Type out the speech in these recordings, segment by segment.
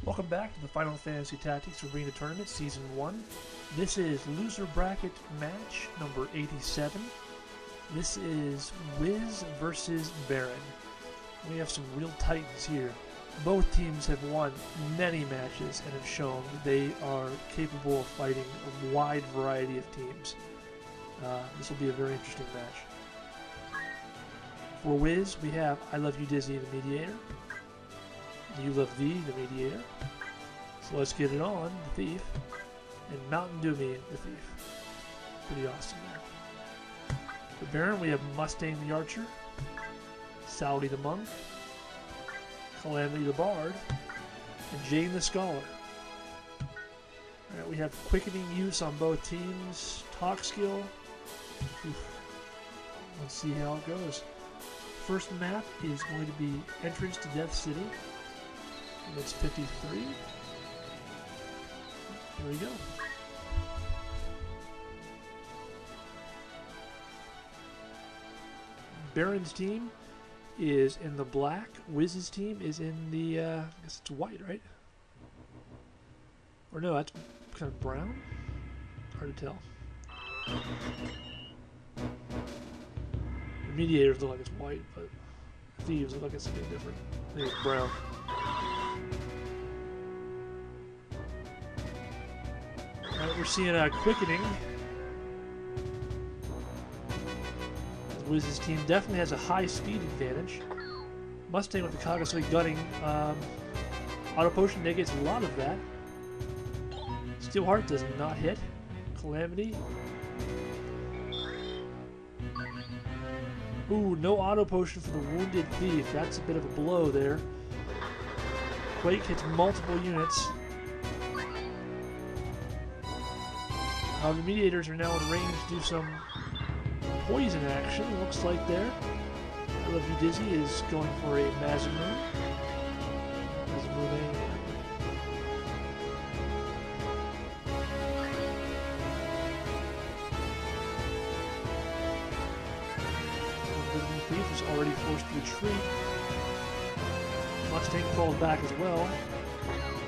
Welcome back to the Final Fantasy Tactics Arena Tournament Season 1. This is Loser Bracket Match number 87. This is Wiz versus Barren. We have some real titans here. Both teams have won many matches and have shown that they are capable of fighting a wide variety of teams. This will be a very interesting match. For Wiz, we have I Love You Dizzy, the Mediator. You Love Thee, the Mediator. So let's get it on, the Thief. And Mountain Dew Me, the Thief. Pretty awesome there. For Barren, we have Mustang the Archer, Sally the Monk, Calamity the Bard, and Jane the Scholar. Alright, we have quickening use on both teams, talk skill. Let's see how it goes. First map is going to be Entrance to Death City. And it's 53. Here we go. Barren's team is in the black. Wiz's team is in the, I guess it's white, right? Or no, that's kind of brown? Hard to tell. The Mediators look like it's white, but Thieves look like it's something different. I think it's brown. Alright, we're seeing a quickening. Wiz's team definitely has a high speed advantage. Mustang with the Kagasui gutting. Auto Potion negates a lot of that. Steel Heart does not hit. Calamity. Ooh, no Auto Potion for the Wounded Thief. That's a bit of a blow there. Quake hits multiple units. The Mediators are now in range to do some poison action, looks like there. I Love You Dizzy is going for a Masamune. Masamune. The Thief is already forced to retreat. Mustang falls back as well.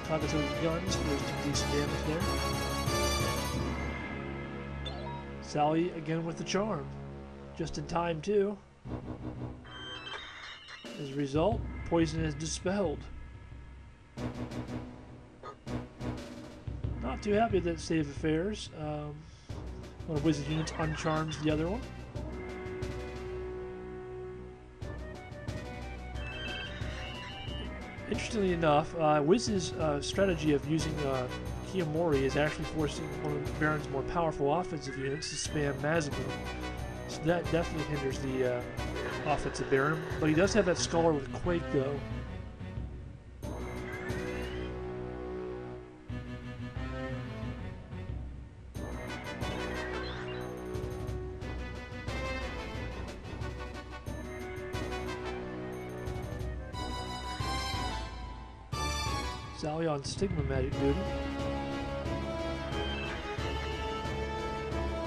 Kagasui guns for some decent damage there. Sally again with the charm. Just in time, too. As a result, poison is dispelled. Not too happy with that state of affairs. One of Wiz's units uncharms the other one. Interestingly enough, Wiz's strategy of using Kiyomori is actually forcing one of Barren's more powerful offensive units to spam Masamune. So that definitely hinders the offense of Barren. But he does have that Scholar with Quake, though. Sally on Stigma Magic duty.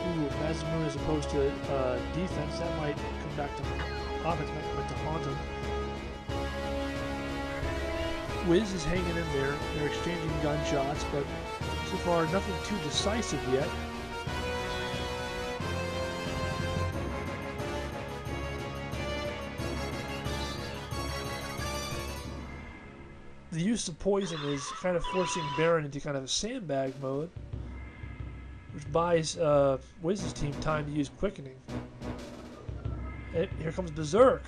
Ooh, Masamune as opposed to defense, that might come back to offense, might come back to haunt him. Wiz is hanging in there. They're exchanging gunshots, but so far nothing too decisive yet. The use of poison is kind of forcing Barren into kind of a sandbag mode, which buys Wiz's team time to use quickening. And here comes Berserk.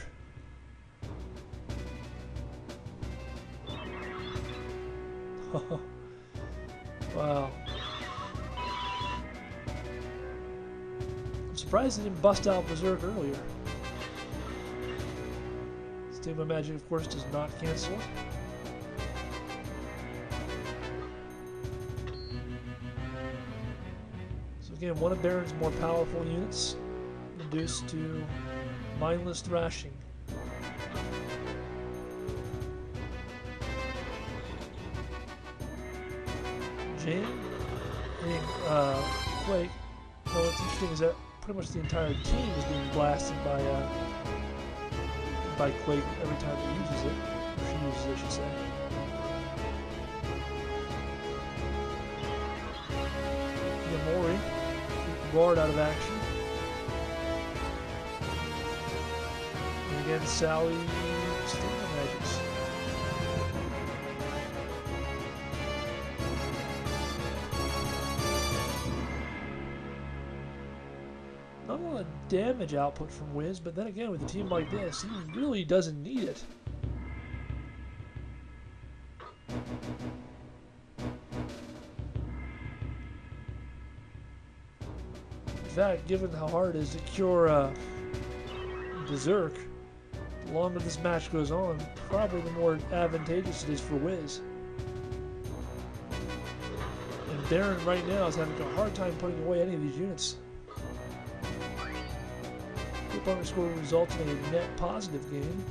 Wow. I'm surprised they didn't bust out Berserk earlier. Stigma Magic, of course, does not cancel. Again, one of Barren's more powerful units reduced to mindless thrashing. Jane hitting Quake. Well, what's interesting is that pretty much the entire team is being blasted by Quake every time he uses it. Or she uses it, I should say. Bard out of action. And again, Sally still in the magics. Not a lot of damage output from Wiz, but then again, with a team like this, he really doesn't need it. In fact, given how hard it is to cure Berserk, the longer this match goes on, probably the more advantageous it is for Wiz. And Barren right now is having a hard time putting away any of these units. The opponent score results in a net positive game.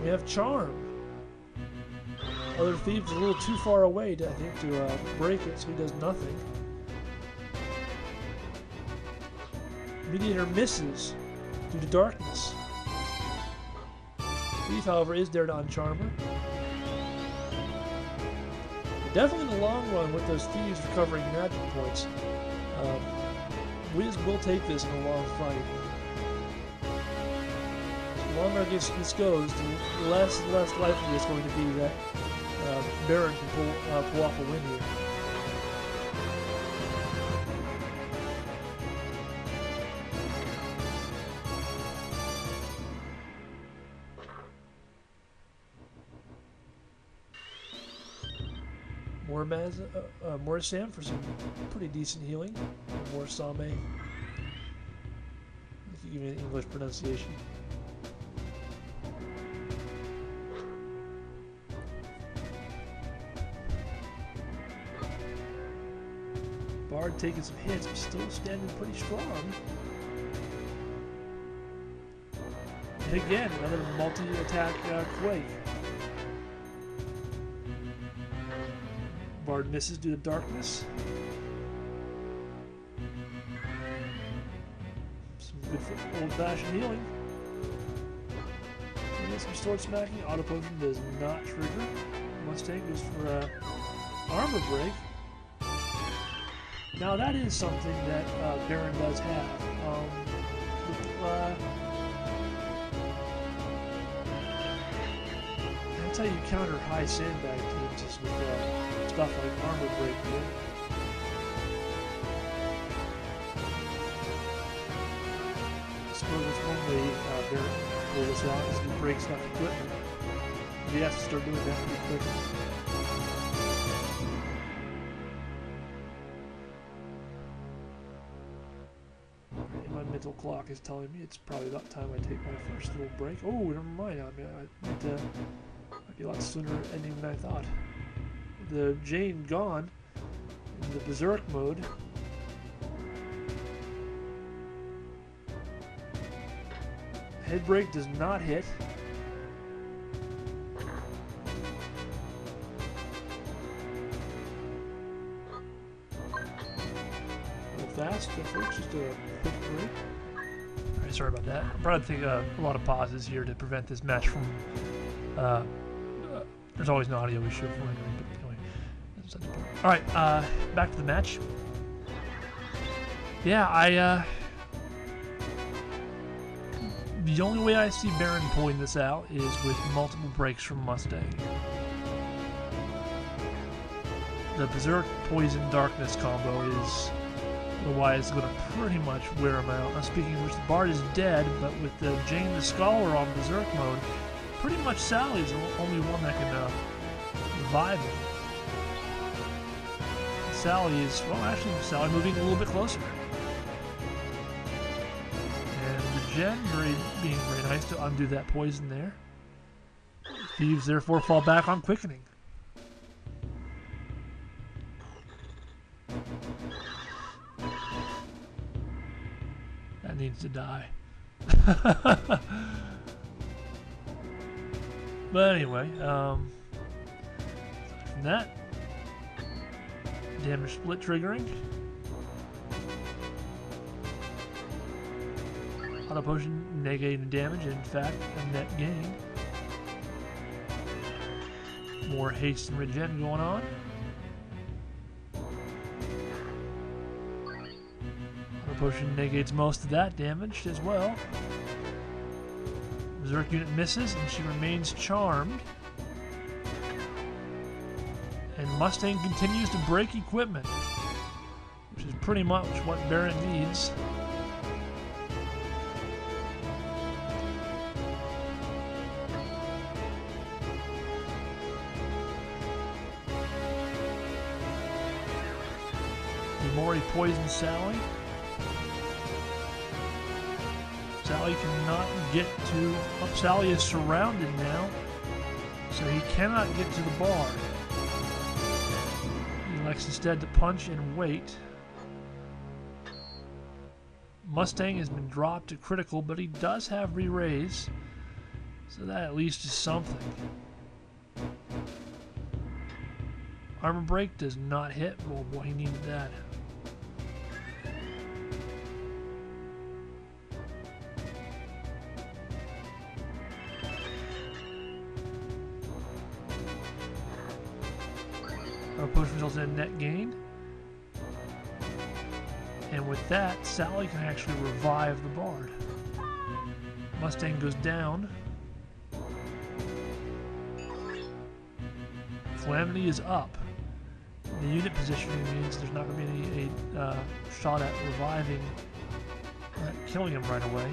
We have Charm. Other Thieves a little too far away, I think, to break it, so he does nothing. Mediator misses due to darkness. Thief, however, is there to uncharm her. But definitely in the long run, with those Thieves recovering magic points, Wiz will take this in a long fight. The longer this goes, the less and less likely it's going to be that Barren can pull off a win here. More Sam for some pretty decent healing. More Same. If you give me an English pronunciation. Bard taking some hits, but still standing pretty strong. And again, another multi-attack Quake. Bard misses due to darkness. Some good old-fashioned healing. And some sword smacking. Auto potion does not trigger. Mustang goes for armor break. Now that is something that Barren does have. That's how you counter high sandbag teams, is with stuff like armor break. I suppose that's one way Barren can pull this out, is to break stuff equipment. He has to start doing that pretty quickly. Mental clock is telling me it's probably about time I take my first little break. Oh, never mind. I mean, might be a lot sooner ending than I thought. The Jane gone in the Berserk mode. Head break does not hit. Fast, folks, just a quick break. Alright, sorry about that. I'm probably taking a lot of pauses here to prevent this match from. There's always no audio issue from rendering, but anyway, that's such a point. Alright, back to the match. Yeah, the only way I see Barren pulling this out is with multiple breaks from Mustang. The Berserk Poison Darkness combo is. Otherwise, it's going to pretty much wear him out. Now, speaking of which, the Bard is dead, but with the Jane the Scholar on Berserk mode, pretty much Sally's the only one that can revive him. Sally is, well, actually, Sally moving a little bit closer. And the Gen being very nice to undo that poison there. Thieves, therefore, fall back on Quickening. Needs to die. But anyway, aside from that, damage split triggering. Auto potion negating damage, and in fact, a net gain. More haste and regen going on. Potion negates most of that damage as well. Berserk unit misses, and she remains charmed. And Mustang continues to break equipment, which is pretty much what Barren needs. Mori poisons Sally. Sally cannot get to... Oh, Sally is surrounded now, so he cannot get to the bar. He elects instead to punch and wait. Mustang has been dropped to critical, but he does have re-raise, so that at least is something. Armor break does not hit. Oh boy, he needed that. Our push results in a net gain. And with that, Sally can actually revive the Bard. Mustang goes down. Calamity is up. The unit positioning means there's not going to be any shot at reviving, killing him right away.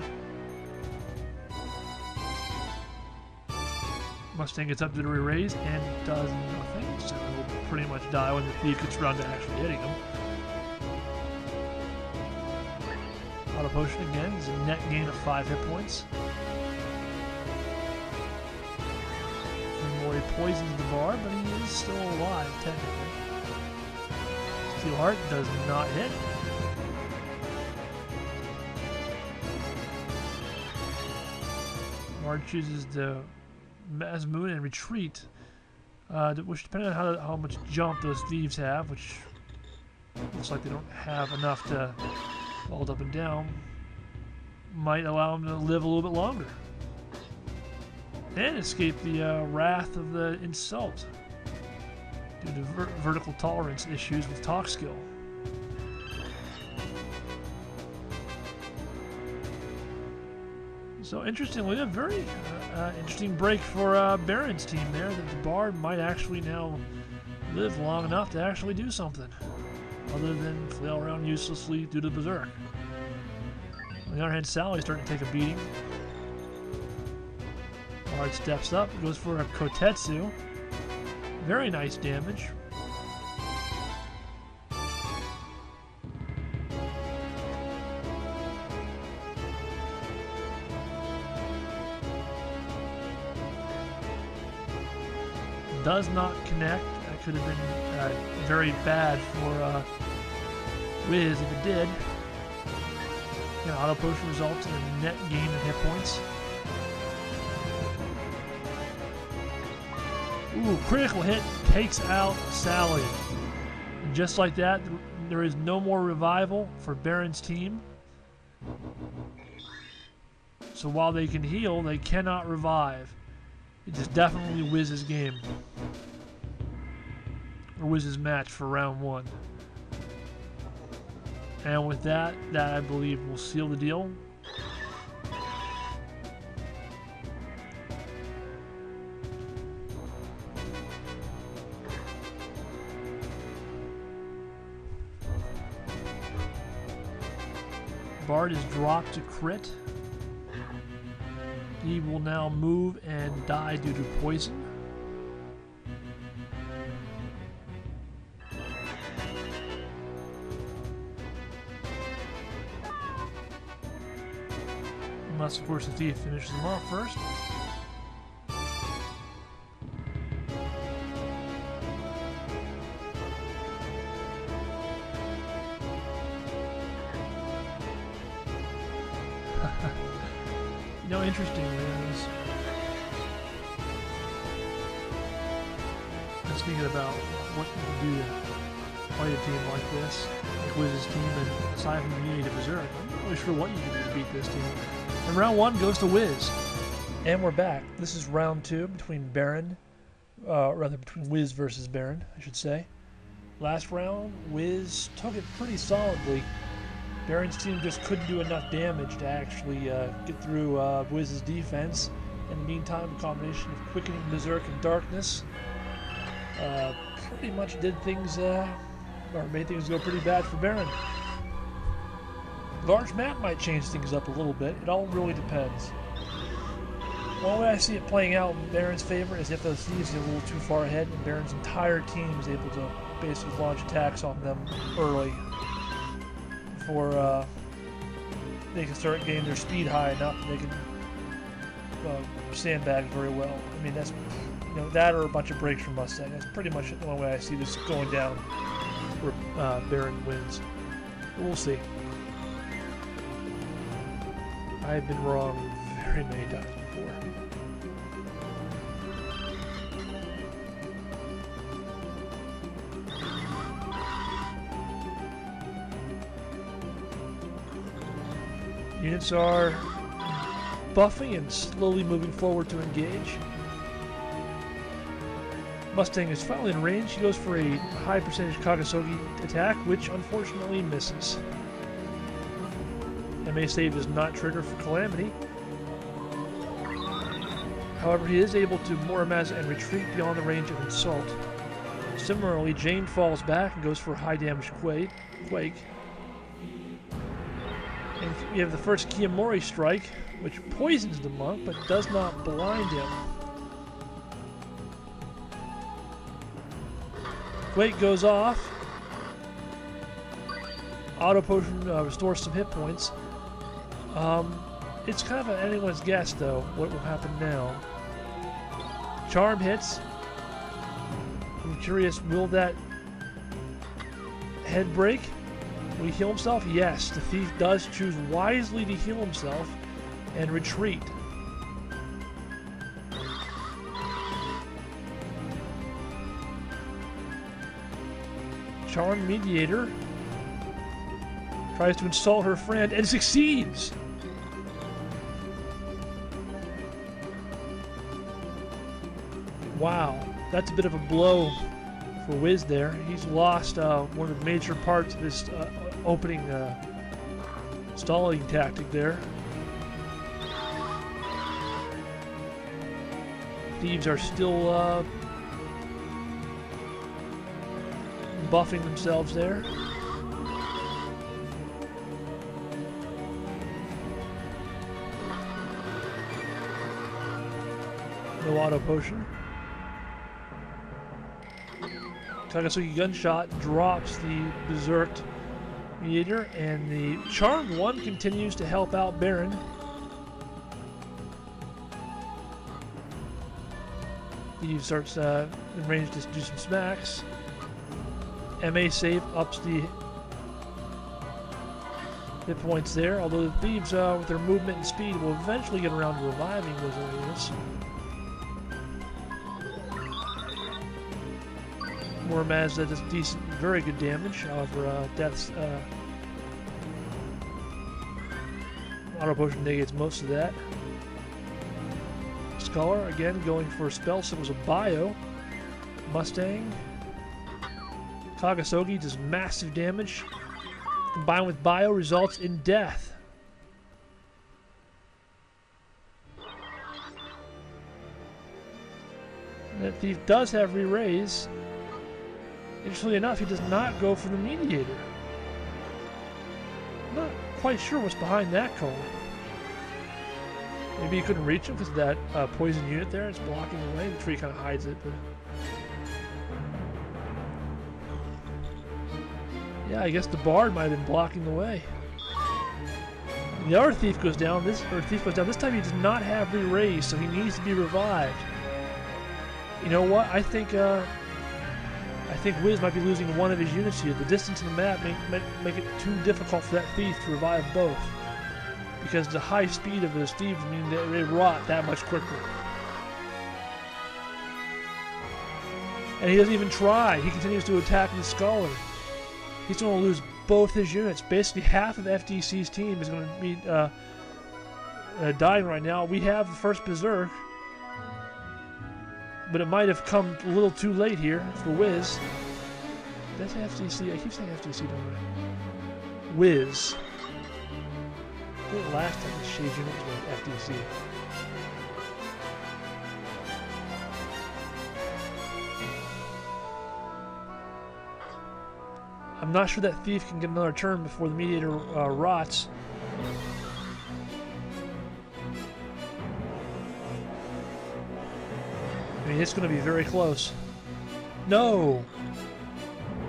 Mustang gets up to the re-raise and does nothing, so he'll pretty much die when the thief gets around to actually hitting him. Auto potion again is a net gain of 5 hit points. Mori poisons the bar, but he is still alive technically. Steel Heart does not hit. Bard chooses to Mass Moon and retreat, which depending on how much jump those thieves have, which looks like they don't have enough to hold up and down, might allow them to live a little bit longer and escape the wrath of the insult due to vertical tolerance issues with talk skill. So interestingly, a very interesting break for Barren's team there, that the Bard might actually now live long enough to actually do something other than flail around uselessly due to Berserk. On the other hand, Sally's starting to take a beating. Bard steps up, goes for a Kotetsu. Very nice damage. Does not connect. That could have been very bad for Wiz if it did. Auto potion results in a net gain of hit points. Ooh, critical hit takes out Sally. And just like that, there is no more revival for Barren's team. So while they can heal, they cannot revive. It is definitely Wiz's game. Or Wiz's match for round 1. And with that I believe will seal the deal. Bard is dropped to crit. He will now move and die due to poison. Unless, of course, the thief finishes him off first. You know, interestingly, I was thinking about what you can do to play a team like this, like Wiz's team, and aside from the immunity to Berserk, I'm not really sure what you can do to beat this team. And round 1 goes to Wiz. And we're back. This is round 2 between Barren, between Wiz versus Barren, I should say. Last round, Wiz took it pretty solidly. Barren's team just couldn't do enough damage to actually get through Wiz's defense. In the meantime, a combination of Quickening, Berserk, and Darkness pretty much did things, or made things go pretty bad for Barren. Large map might change things up a little bit. It all really depends. One way I see it playing out in Barren's favor is if those thieves get a little too far ahead and Barren's entire team is able to basically launch attacks on them early before they can start getting their speed high enough that they can sandbag very well. I mean, that's, you know, that or a bunch of breaks from Mustang. That's pretty much the one way I see this going down where Barren wins. But we'll see. I've been wrong very many times before. Units are buffing and slowly moving forward to engage. Mustang is finally in range. He goes for a high percentage Kagasogi attack, which unfortunately misses. MA save does not trigger for Calamity. However, he is able to Muramasa and retreat beyond the range of Insult. Similarly, Jane falls back and goes for a high damage Quake. And we have the first Kiyomori strike, which poisons the monk but does not blind him. Quake goes off. Auto Potion restores some hit points. It's kind of anyone's guess, though, what will happen now. Charm hits. I'm curious, will that head break? Will he heal himself? Yes, the thief does choose wisely to heal himself and retreat. Charm Mediator tries to insult her friend and succeeds. Wow, that's a bit of a blow for Wiz there. He's lost one of the major parts of his opening stalling tactic there. Thieves are still buffing themselves there. No auto potion. Kagasogi Gunshot drops the Berserked Mediator, and the Charmed one continues to help out Barren. He starts in range to do some smacks. MA save ups the hit points there, although the Thieves with their movement and speed will eventually get around to reviving those areas. Muramasa does decent, very good damage. However, Death's auto potion negates most of that. Scholar again going for spell symbols of bio. Mustang. Kagasogi does massive damage. Combined with bio results in death. And that thief does have re-raise. Interestingly enough, he does not go for the Mediator. I'm not quite sure what's behind that call. Maybe he couldn't reach him because of that poison unit there. It's blocking the way. The tree kind of hides it. But yeah, I guess the Bard might have been blocking the way. And the other thief goes down. This time he does not have re-raise, so he needs to be revived. You know what? I think Wiz might be losing one of his units here. The distance in the map make it too difficult for that thief to revive both, because the high speed of those thieves mean that they rot that much quicker. And he doesn't even try. He continues to attack the Scholar. He's going to lose both his units. Basically, half of FDC's team is going to be dying right now. We have the first Berserk, but it might have come a little too late here for Wiz. That's FDC. I keep saying FDC, don't I? Wiz. think last time the Shade unit was FDC. I'm not sure that Thief can get another turn before the Mediator rots. I mean, it's going to be very close. No!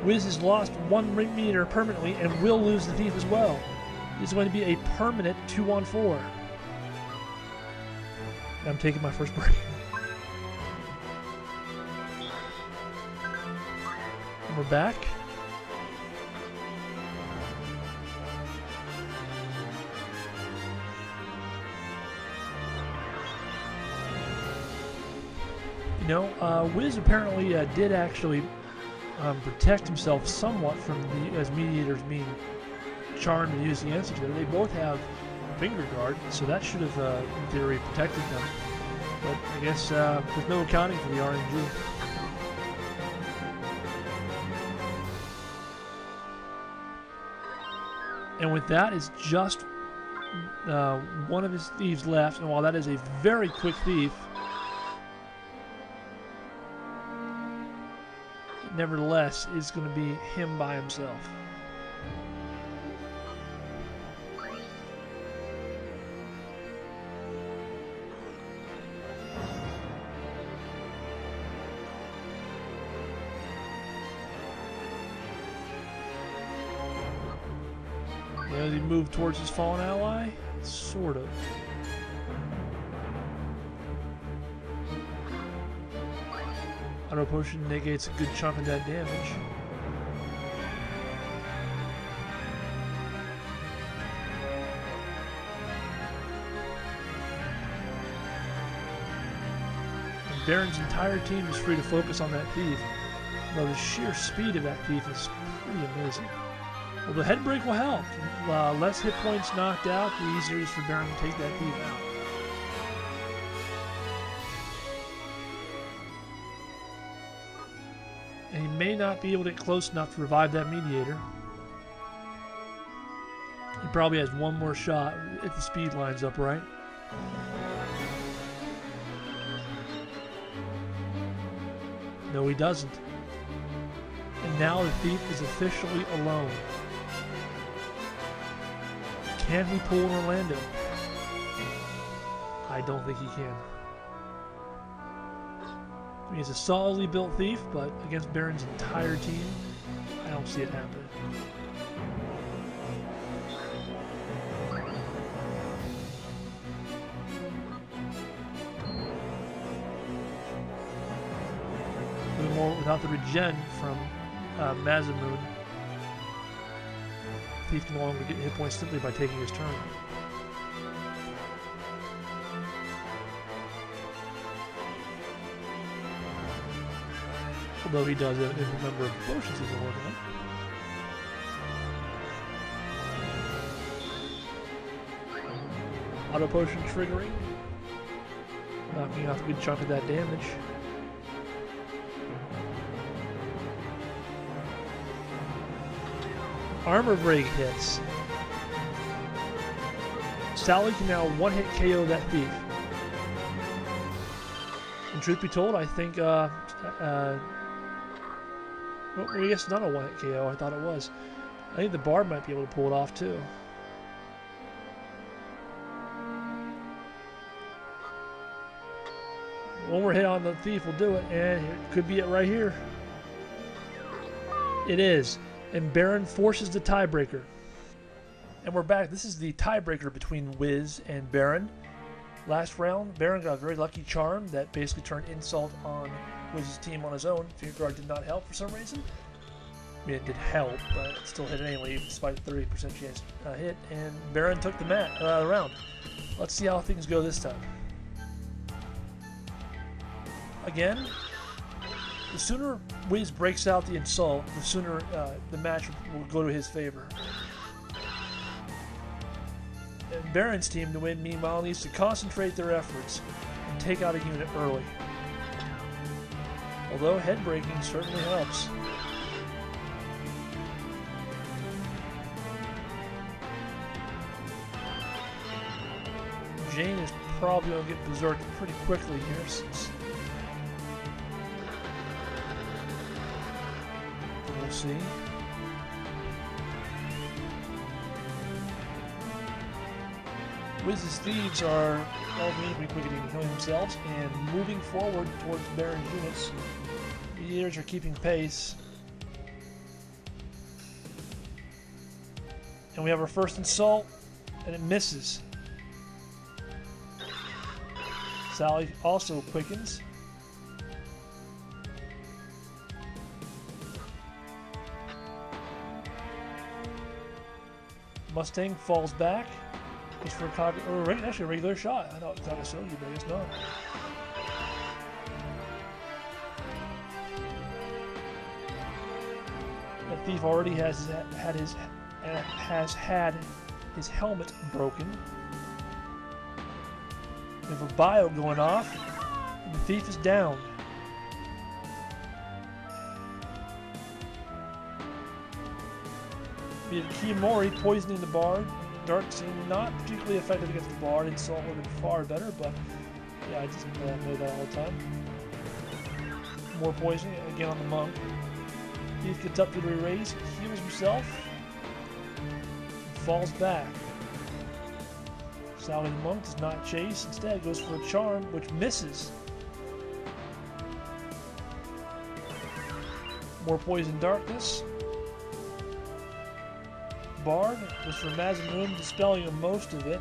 Wiz has lost one Mediator permanently and will lose the Thief as well. It's going to be a permanent 2-on-4. I'm taking my first break. And we're back. You know, Wiz apparently did actually protect himself somewhat from the as mediators being charmed and used against each other. They both have finger guard, so that should have, in theory, protected them. But I guess there's no accounting for the RNG. And with that is just one of his thieves left, and while that is a very quick thief, nevertheless, is going to be him by himself. As he moved towards his fallen ally, sort of. Auto potion negates a good chunk of that damage. And Barren's entire team is free to focus on that thief, though the sheer speed of that thief is pretty amazing. Well, the head break will help. Less hit points knocked out, the easier it is for Barren to take that thief out. And he may not be able to get close enough to revive that mediator. He probably has one more shot if the speed lines up right. No, he doesn't. And now the thief is officially alone. Can he pull an Orlando? I don't think he can. I mean, he's a solidly built thief, but against Barren's entire team, I don't see it happening. Furthermore, without the regen from Mazamoon, Thief can no longer get hit points simply by taking his turn. Although he does have a number of potions he can work on. Auto potion triggering, knocking off a good chunk of that damage. Armor break hits. Sally can now one-hit KO that thief. And truth be told, I think, well, I guess not a one-hit KO, I thought it was. I think the Bard might be able to pull it off, too. One more hit on the thief will do it, and it could be it right here. It is. And Barren forces the tiebreaker. And we're back. This is the tiebreaker between Wiz and Barren. Last round, Barren got a very lucky charm that basically turned insult on Wiz's team on his own. Finger guard did not help for some reason. I mean, it did help, but it still hit anyway, despite a 30% chance hit. And Barren took the round. Let's see how things go this time. Again, the sooner Wiz breaks out the insult, the sooner the match will go to his favor. And Barren's team to win, meanwhile, needs to concentrate their efforts and take out a unit early. Although head breaking certainly helps. Jane is probably going to get berserked pretty quickly here since... We'll see. Wiz's thieves are all being quick at killing themselves and moving forward towards Barren's units. Mediators are keeping pace. And we have our first assault, and it misses. Sally also quickens. Mustang falls back. It's for actually a regular shot. I thought I showed you, but I guess not. That thief already has had his helmet broken. We have a bio going off, and the thief is down. We have Kiyomori poisoning the bard. Dark seem not particularly effective against the bard, and Salt would have been far better, but yeah, I just know that all the time. More poisoning, again on the monk. Thief gets up to the raise, heals himself, and falls back. Sally the monk does not chase, instead goes for a charm, which misses. More poison darkness. Bard was for Mazamoon, dispelling most of it.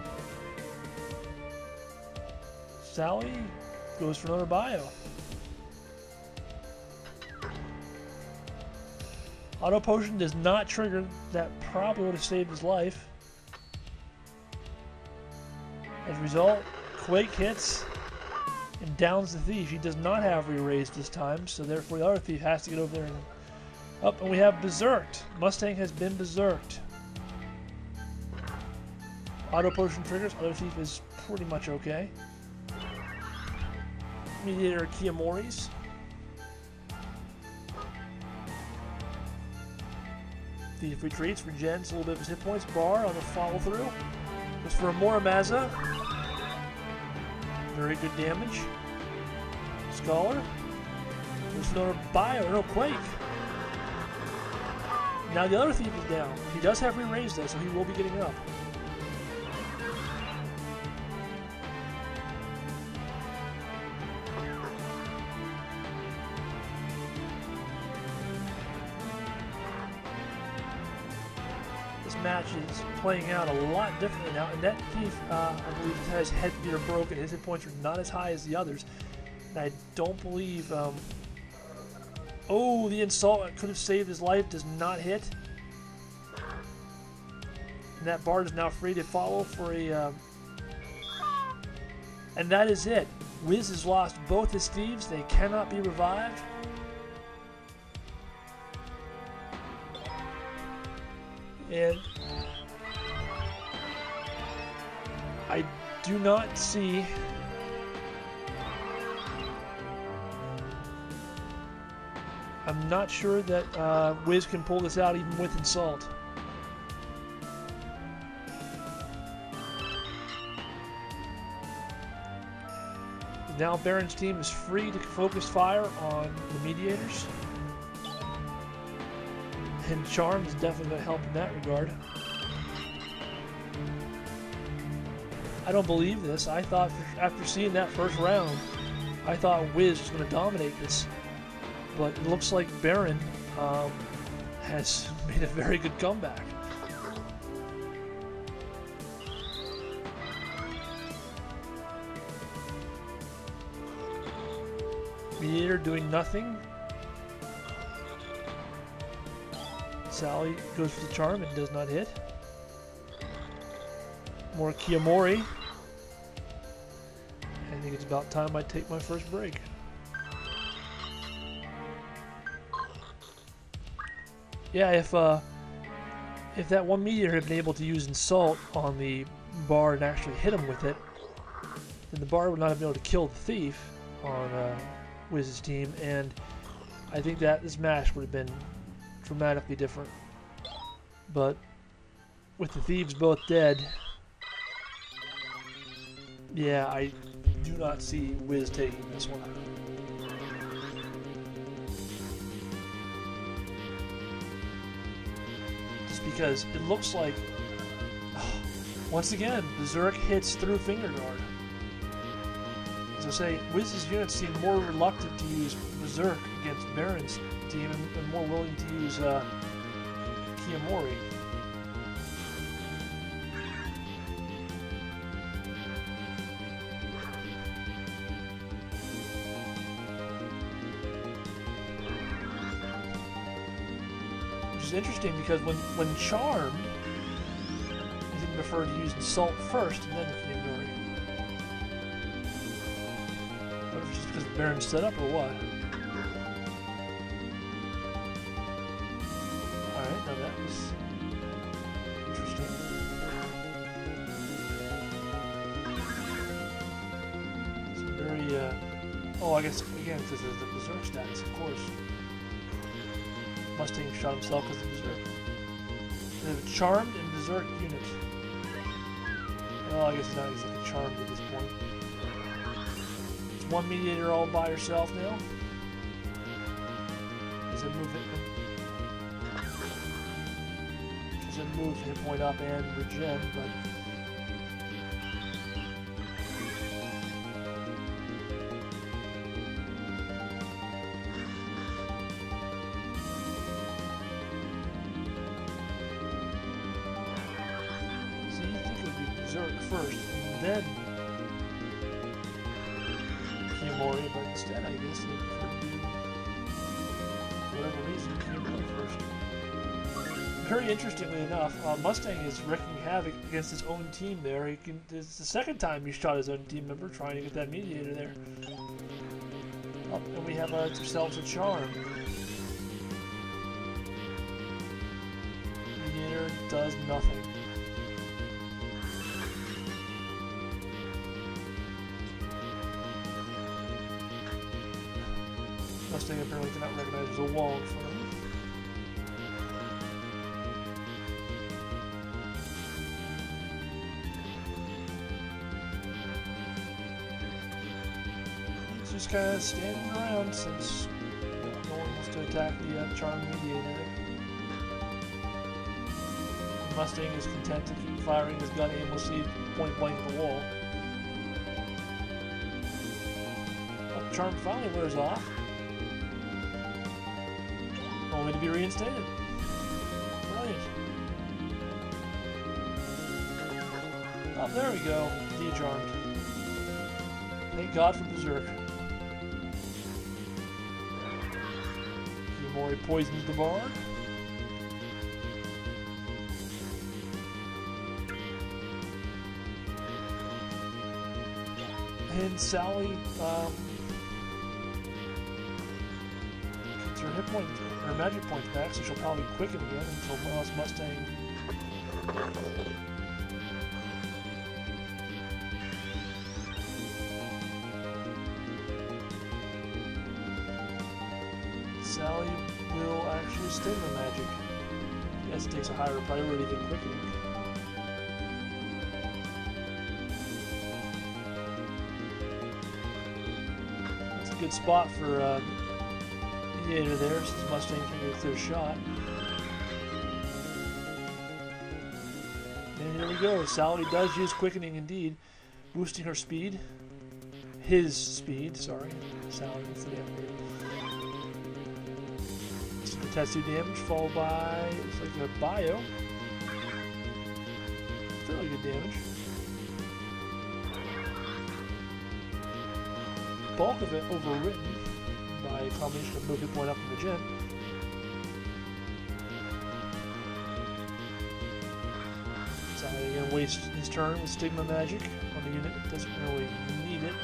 Sally goes for another bio. Auto potion does not trigger. That probably would have saved his life. As a result, Quake hits and downs the thief. He does not have re-raised this time, so therefore the other thief has to get over there and up. And we have berserked. Mustang has been berserked. Auto potion triggers. Other thief is pretty much okay. Mediator Kiyomori's. Thief retreats, regens a little bit of his hit points. Bar on the follow through. Goes for a Moramaza. Very good damage. Scholar. There's another bio, no Quake. Now the other thief is down. He does have re-raised though, so he will be getting up. Match is playing out a lot differently now, and that thief, I believe, has head gear broken. His hit points are not as high as the others, and I don't believe. Oh, the insult could have saved his life. Does not hit, and that bard is now free to follow for a. And that is it. Wiz has lost both his thieves. They cannot be revived. And I do not see I'm not sure that Wiz can pull this out even with insult. Now Barren's team is free to focus fire on the mediators. And Charm is definitely going to help in that regard. I don't believe this. I thought, after seeing that first round, I thought Wiz was going to dominate this. But it looks like Barren has made a very good comeback. Mediator doing nothing. Sally goes for the charm and does not hit. More Kiyomori. I think it's about time I take my first break. Yeah, if that one mediator had been able to use insult on the bard and actually hit him with it, then the bard would not have been able to kill the thief on Wiz's team, and I think that this match would have been dramatically different. But with the thieves both dead, Yeah, I do not see Wiz taking this one. Just because it looks like, once again, Berserk hits through Finger Guard. As I say, Wiz's units seem more reluctant to use Berserk against Barren's team and more willing to use Kiyomori. Which is interesting because when charmed, he didn't prefer to use Insult first and then Kiyomori. What if it's just because Barren's set up or what? Alright, now that was interesting. It's very, oh, I guess, again, because of the Berserk status, of course. Mustang shot himself because of Berserk. They have a charmed and Berserk unit. Well, I guess he's not exactly charmed at this point. It's one mediator all by herself now. Does it move it? Does it move hit point up and regen, but first, and then Kiyomori, but instead I guess they prefer to do, for whatever reason, Kiyomori first. Very interestingly enough, Mustang is wreaking havoc against his own team there. It's the second time he shot his own team member trying to get that mediator there. Oh, and we have ourselves a charm. Mediator does nothing. Mustang apparently cannot recognize there's a wall in front of him. He's just kind of standing around since no one wants to attack the charmed mediator there. Mustang is content to keep firing his gun aimlessly point blank at the wall. Well, charm finally wears off. Only to be reinstated. Brilliant. Oh, there we go. De-charmed. Thank God for Berserk. Kiyomori poisons the Barren. And Sally, gets her hit point, her magic points back, so she'll probably quicken again until Mustang. Sally will actually sting the magic. Yes, it takes a higher priority than quickening. That's a good spot for mediator there, since Mustang can get a clear shot. And here we go. Sally does use quickening indeed, boosting her speed. His speed, sorry. Sally gets the damage. Tetsu damage, followed by, looks like a bio. Fairly good damage. Bulk of it overwritten by a combination of move hit point up and regen. So he's going to waste his turn with Stigma Magic on the unit. Doesn't really need it.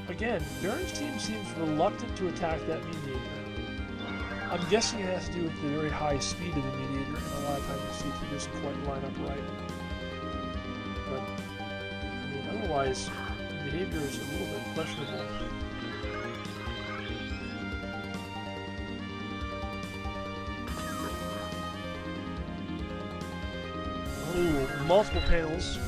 Again, Barren's team seems reluctant to attack that mediator. I'm guessing it has to do with the very high speed of the mediator, and a lot of times you see he doesn't quite line up right. But, I mean, otherwise, the behavior is a little bit questionable. Oh, multiple panels.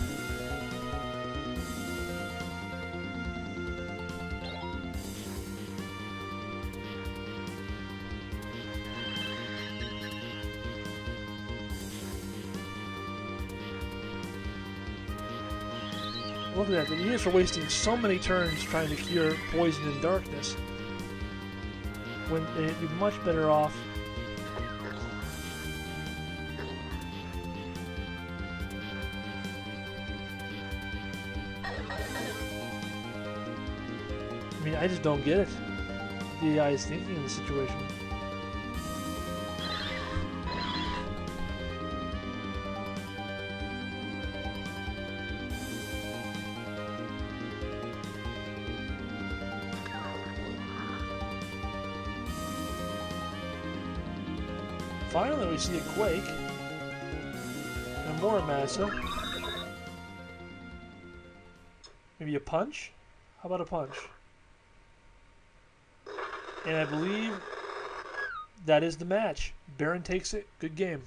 Look at that. The units are wasting so many turns trying to cure poison and darkness. When they'd be much better off. I mean, I just don't get it. The AI is thinking in the situation. Finally, we see a quake and more massa. Maybe a punch? How about a punch? And I believe that is the match. Barren takes it. Good game.